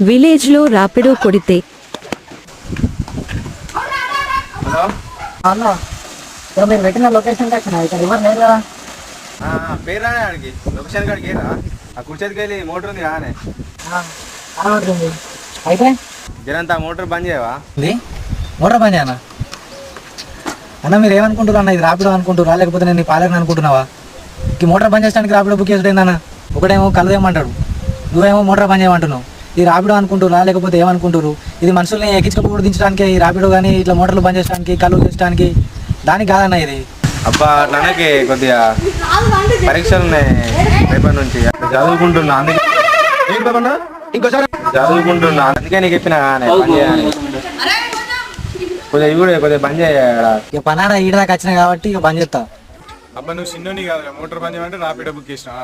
విలేజ్లో ర్యాపిడో కొడితే హలో అన్న ఇక్కడ మీరు పెట్టిన లొకేషన్కి వచ్చిన ఇక్కడ ఎవరు లేరు కదా. పేరు రానే ఆడికి లొకేషన్ కాడికి రా. ఆ కుర్చేతికి వెళ్ళి మోటార్ ఉంది కానీ అవుతుంది అయితే జనంతా మోటార్ బంద్ చేయవా? ఇది మోటార్ పని అన్న. అన్న మీరు ఏమనుకుంటారు అన్న, ఇది రాపిడో అనుకుంటారా లేకపోతే నేను పాలన అనుకుంటున్నావా? ఈ మోటార్ పని చేసడానికి రాపిడో బుక్ చేసుడేందన్న. ఒకటేమో కలదేమంటాడు, నువ్వేమో మోటార్ పని చేయమంటున్నావు. ఇది రాపిడో అనుకుంటురా లేకపోతే ఏమనుకుంటారు? ఇది మనుషుల్ని ఎక్కించుకోకుండా దించడానికి ఈ రాపిడో కానీ ఇట్లా మోటార్లు బంద్ చేయడానికి కళ్ళు చేసడానికి దానికి కాదన్న ఇది. అబ్బా నాన్నకి కొద్దిగా పరీక్షలు ఉన్నాయి రేపటి నుంచి చదువుకుంటున్నా. అందుకే ఇంకోసారి చదువుకుంటున్నా అందుకే నీకు చెప్పినా పని చేయాలి. కొద్దిగా ఇవి కూడా కొద్దిగా బంద్ చేయాలి. ఇక పనాడ ఈడ దాకా వచ్చినా కాబట్టి ఇక బంద్ చేస్తా. అబ్బా నువ్వు చిన్నోని కాదు మోటార్ పని చేయమంటే రాపిడో బుక్ చేసినా.